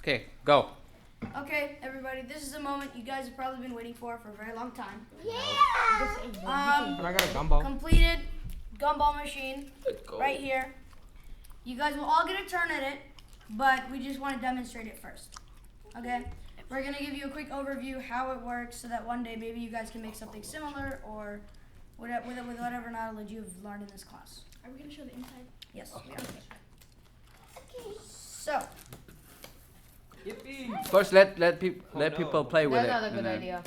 Okay, go. Okay, everybody, this is a moment you guys have probably been waiting for a very long time. Yeah! I got a gumball. Completed gumball machine right here. You guys will all get a turn at it, but we just want to demonstrate it first. Okay? We're going to give you a quick overview how it works so that one day maybe you guys can make something similar or with whatever knowledge you've learned in this class. Are we going to show the inside? Yes. Okay. So, First, let people play with it. That's not a good idea.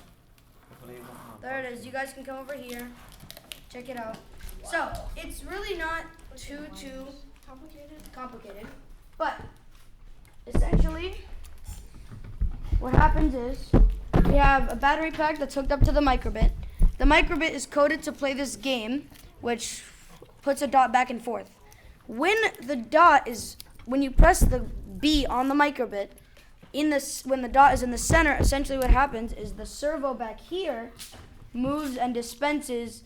there it is. You guys can come over here. Check it out. So, it's really not too complicated. But, essentially, what happens is we have a battery pack that's hooked up to the microbit. The microbit is coded to play this game, which puts a dot back and forth. When you press the B on the microbit, when the dot is in the center, essentially what happens is the servo back here moves and dispenses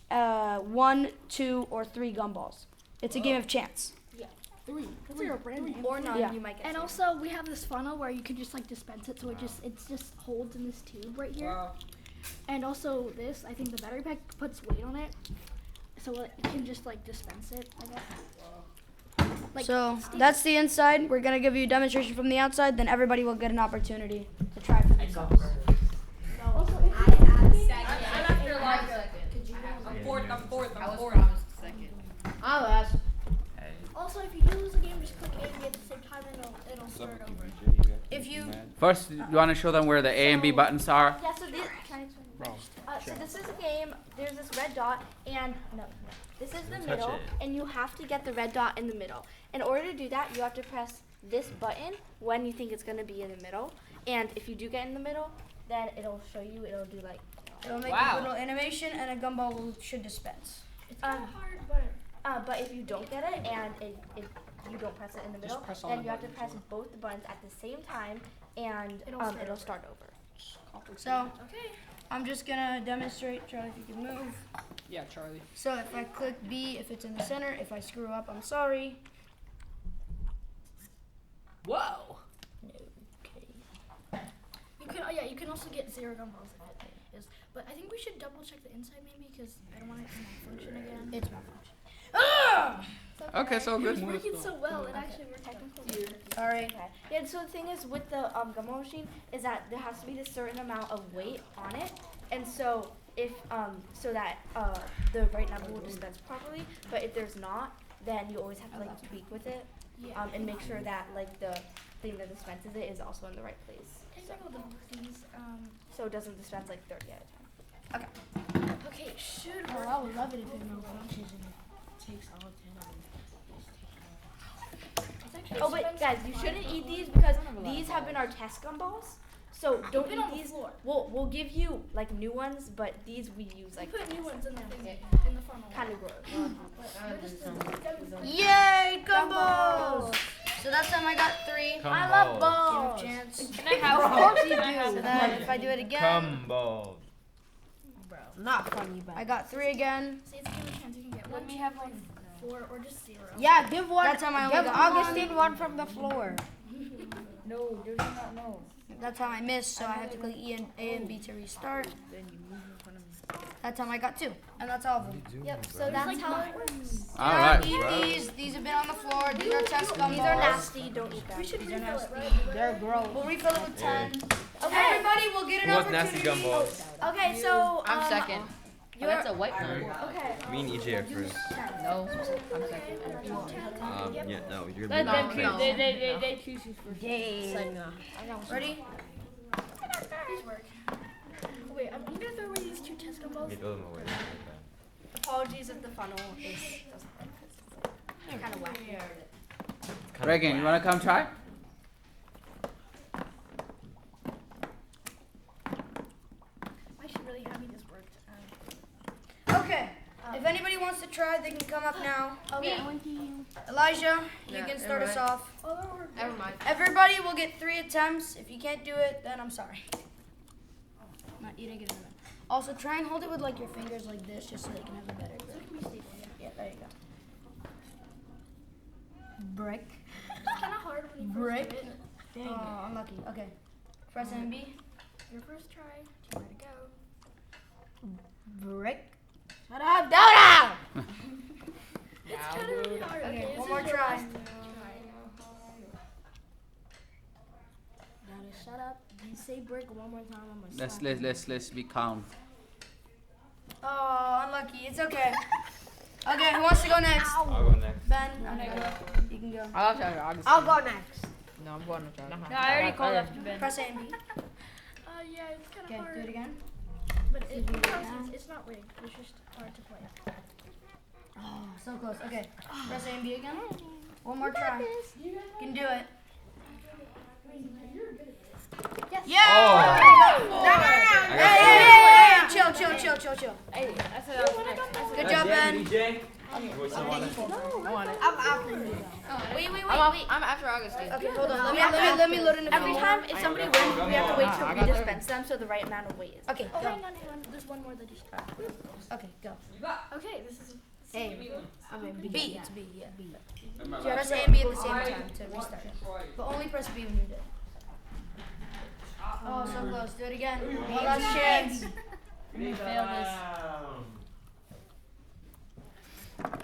1, 2, or 3 gumballs. It's a game of chance. Yeah. 3. That's like a brand name. Or none, Yeah. you might get. And also, we have this funnel where you can just like dispense it, so it just holds in this tube right here. Wow. And also this, I think the battery pack puts weight on it, so it can just like dispense it, I guess. Like, So that's the inside. We're gonna give you a demonstration from the outside. Then everybody will get an opportunity to try for themselves. Also, I'm fourth. I'll ask. Also, if you lose a game, just click A and B at the same time, and it'll start over. If you First, you want to show them where the A and B buttons are? Yeah, so this is a game. There's this red dot, and this is the middle, and you have to get the red dot in the middle. In order to do that, you have to press this button when you think it's going to be in the middle. And if you do get in the middle, then it'll show you. It'll do like. it'll make a little animation, and a gumball should dispense. It's kind of hard, but if you don't get it and you don't press it in the middle, then you have to press both the buttons at the same time, and it'll start over. So I'm just gonna demonstrate. Charlie, if you can move. Yeah, Charlie. So if I click B, if it's in the center, if I screw up, I'm sorry. Whoa. Okay. You can also get 0 gumballs if it is. But I think we should double check the inside maybe because I don't want it to malfunction again. It's malfunction. Ah! Okay, so It good. was working so well. It actually worked technically. Sorry. Okay. Yeah, so the thing is with the gumball machine is that there has to be a certain amount of weight on it, and so if so that the right number will dispense properly. But if there's not, then you always have to like tweak with it, and make sure that like the thing that dispenses it is also in the right place. So it doesn't dispense like 30 at a time. Okay, should Oh, work. I would love it if it malfunctions and it takes all 10 of them. It's actually Oh, but expensive guys, to you buy. shouldn't eat these because these have been our test gumballs. So don't Put it eat on the these. floor. We'll give you like new ones, but these we use like Put new ones in the funnel. kind of gross. Yay, gumball! So that time I got 3. I love Give balls. a chance. Can I have Of course you So do. then if I do it again, Gumball. Not funny, but I got 3 again. See, it's a game of chance. You can get Let one, me have 4, or just 0. yeah. Give one. That time I only give got Augustine one from the floor. No, there's not no. That time I missed, so I have to click A and B to restart. That time I got 2, and that's all of them. Yep. So that's how it works. All Don't right. eat these. These have been on the floor. These are test gumballs. These are nasty. Don't eat them. We should refill it, right? They're gross. We'll refill it with 10. Okay. Everybody will get an Who wants opportunity. nasty gumballs? Okay. So I'm second. Oh, that's a white one. Okay. Me and EJ are first. No, I'm second. Yeah, no, you're Let the them choose. first. They choose you first. Ready? These work. Wait, I'm gonna throw away these 2 test gumballs. Yeah, throw them away. Apologies if the funnel doesn't kind of wacky. Reagan, you want to come try? I should really happy this worked. Okay. If anybody wants to try, they can come up now. Okay. Elijah, you can start us off. Never mind. Everybody will get 3 attempts. If you can't do it, then I'm sorry. Not you didn't get it. Also, try and hold it with like your fingers like this, just so they can have a better grip. Yeah, there you go. Brick. It's kind of hard when you first Brick. do it. Oh, unlucky. Okay. Press A and B. Your first try. Two more to go. Brick. Shut up, Dora! It's kind of really hard. Okay, this one is more your try. last Dora, shut up. You say brick one more time, I'm gonna slap you. Let's be calm. Oh, unlucky. It's okay. Okay, who wants to go next? I'll go next. Ben. Okay, go. You can go. I'll go next. No, I'm going to try. No, I already called after Ben. Press A and B. yeah, it's kind of Okay, hard. do it again. But it's not rigged. It's just hard to play. Oh, so close. Okay, press A and B again. One more try. You can do it. Yes. Yeah! Oh. Hey, chill. Hey, I said I was next. Good job, Ben. DJ. Wait, someone. I'm after you. Wait. I'm after Augustine. Okay, hold on. Let me load in the Every phone. time if somebody wins, we have to wait till I we got dispense them, so the right amount of weight is. Okay, Oh, go. hang on. There's one more that you should. Okay, go. Okay, this is. A. I mean B. B. It's B, yeah. B. Press A and B at the same time to restart it. But only press B when you do it. Oh, so close. Do it again. One last chance. You failed this.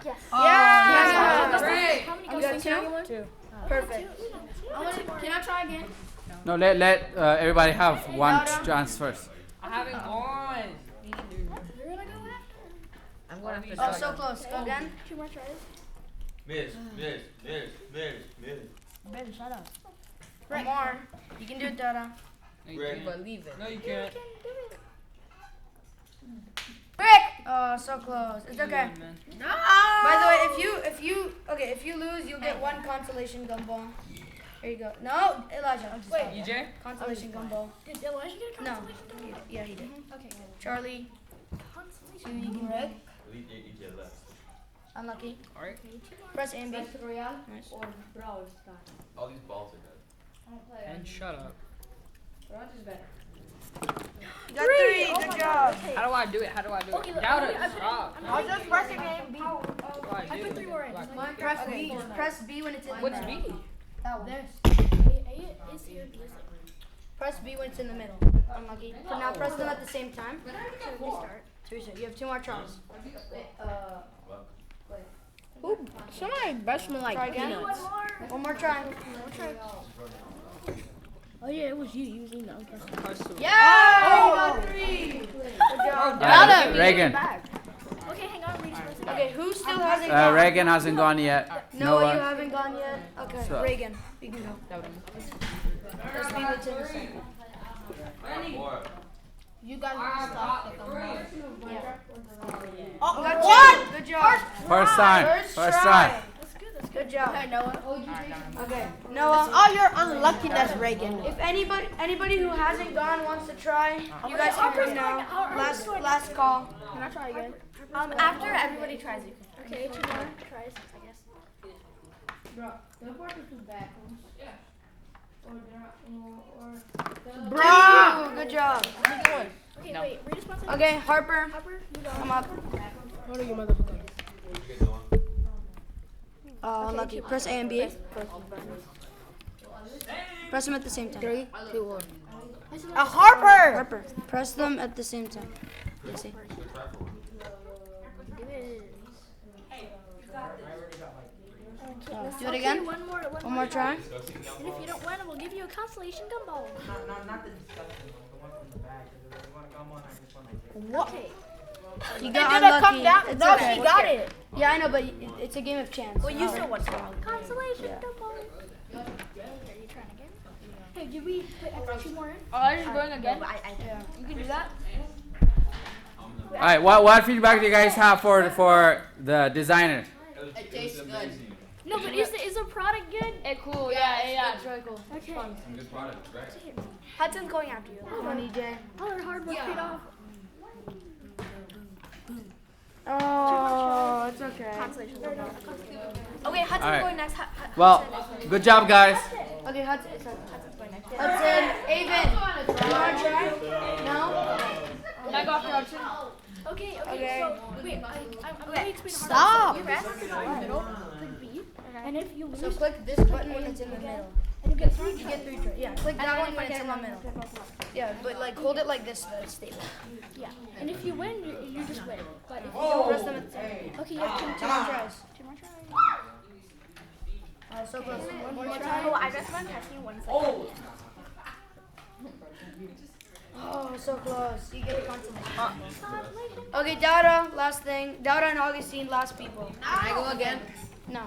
Yes. Yeah! Great. How many You goes got two? Perfect. Can I try again? No, let everybody have one chance first. I haven't gone. You're gonna go after. I'm going after Oh, so close. Go again. Two more tries. Miss. Ben, shut up. One more. You can do it, Dada. No, you Ready? can't believe it. No, you can't. Brick! Oh, so close. It's okay. No! By the way, if you lose, you'll get one consolation gumball. Here you go. No, Elijah. Wait. EJ? Consolation gumball. Did Elijah get a No. consolation? Yeah, he did. Okay, good. Charlie, Consolation. you can break. EJ left. Unlucky. Alright. Press A and B. Nice. Nice. Or Brawl Stars. All these balls are good. And shut up. Brawl is better. You got three. Oh Good my job. Okay. How do I do it? Okay, look, Doubt I it. put in- Stop. I'm I was putting just pressing A and B. What do I I do? put 3 more in. Like, Press B. Press B when it's in the What's middle. B? That one. A is here. B is there. Press B when it's in the middle. Unlucky. So now press them at the same time. So restart. Teresa, you have 2 more tries. Some of my best smell like Try again. peanuts. One more try. Oh yeah, it was you using the other person. Yeah! You got 3. Good job. Reagan. Okay, hang on. We just press it. Okay, who still hasn't gone? Reagan hasn't gone yet. No, you Noah. haven't gone yet. Okay, So- Reagan, you can go. Press B what's in the second. Four. You guys want to stop the gumball. Oh, got one. Good job. First time. First try. Good job. Okay, Noah. Okay, Noah. Oh, your unluckiness, Reagan. If anybody who hasn't gone wants to try, you guys can come now. Last call. Can I try again? After everybody tries, you can. Okay, 2 more tries, I guess. Bro, teleport to back. Bro, good job. Okay, wait. Read a sponsor. Okay, Harper, Harper, you go. come up. What are you motherfucker? You get Noah. Unlucky. Press A and B. Press them at the same time. 3, 2, 1. A Harper. Press them at the same time. You see. Do it again. One more try. And if you don't win, we'll give you a consolation gumball. What? Okay. You It got didn't unlucky. come down. It's No, okay. she got it. Yeah, I know, but it's a game of chance. Well, you still won. Consolation gumball. Are you trying again? Hey, did we put extra 2 more in? Oh, I'm just going again. Yeah. You can do that. Alright, what feedback do you guys have for the designer? It tastes good. No, but is the product good? It's cool. Yeah, it's really cool. Okay. Good product, right? Hudson's going after you. Come on, EJ. All our hard work paid off. Oh, it's okay. Consolation gumball. Okay, Hudson's Alright. going next. Well, good job, guys. Okay, Hudson. Hudson's going next. Hudson, Avon. You want to try? No? Can I go after Hudson? Okay, Okay. so wait, I'm going to explain the hard Stop. part. You press in the middle, click B, and if you lose, So click this button when it's in the middle. and You get 3 tries. Yeah, click that one when it's in the middle. middle. Yeah, but like hold it like this so it's stable. Yeah. And if you win, you just win. But if you Don't don't press them at the same. okay, you have 2 more tries. 2 more tries. So close. One more Oh, try. I recommend pressing one second. Oh, so close. You get a consolation. Okay, Dara, last thing. Dara and Augustine, last people. Can I go again? No.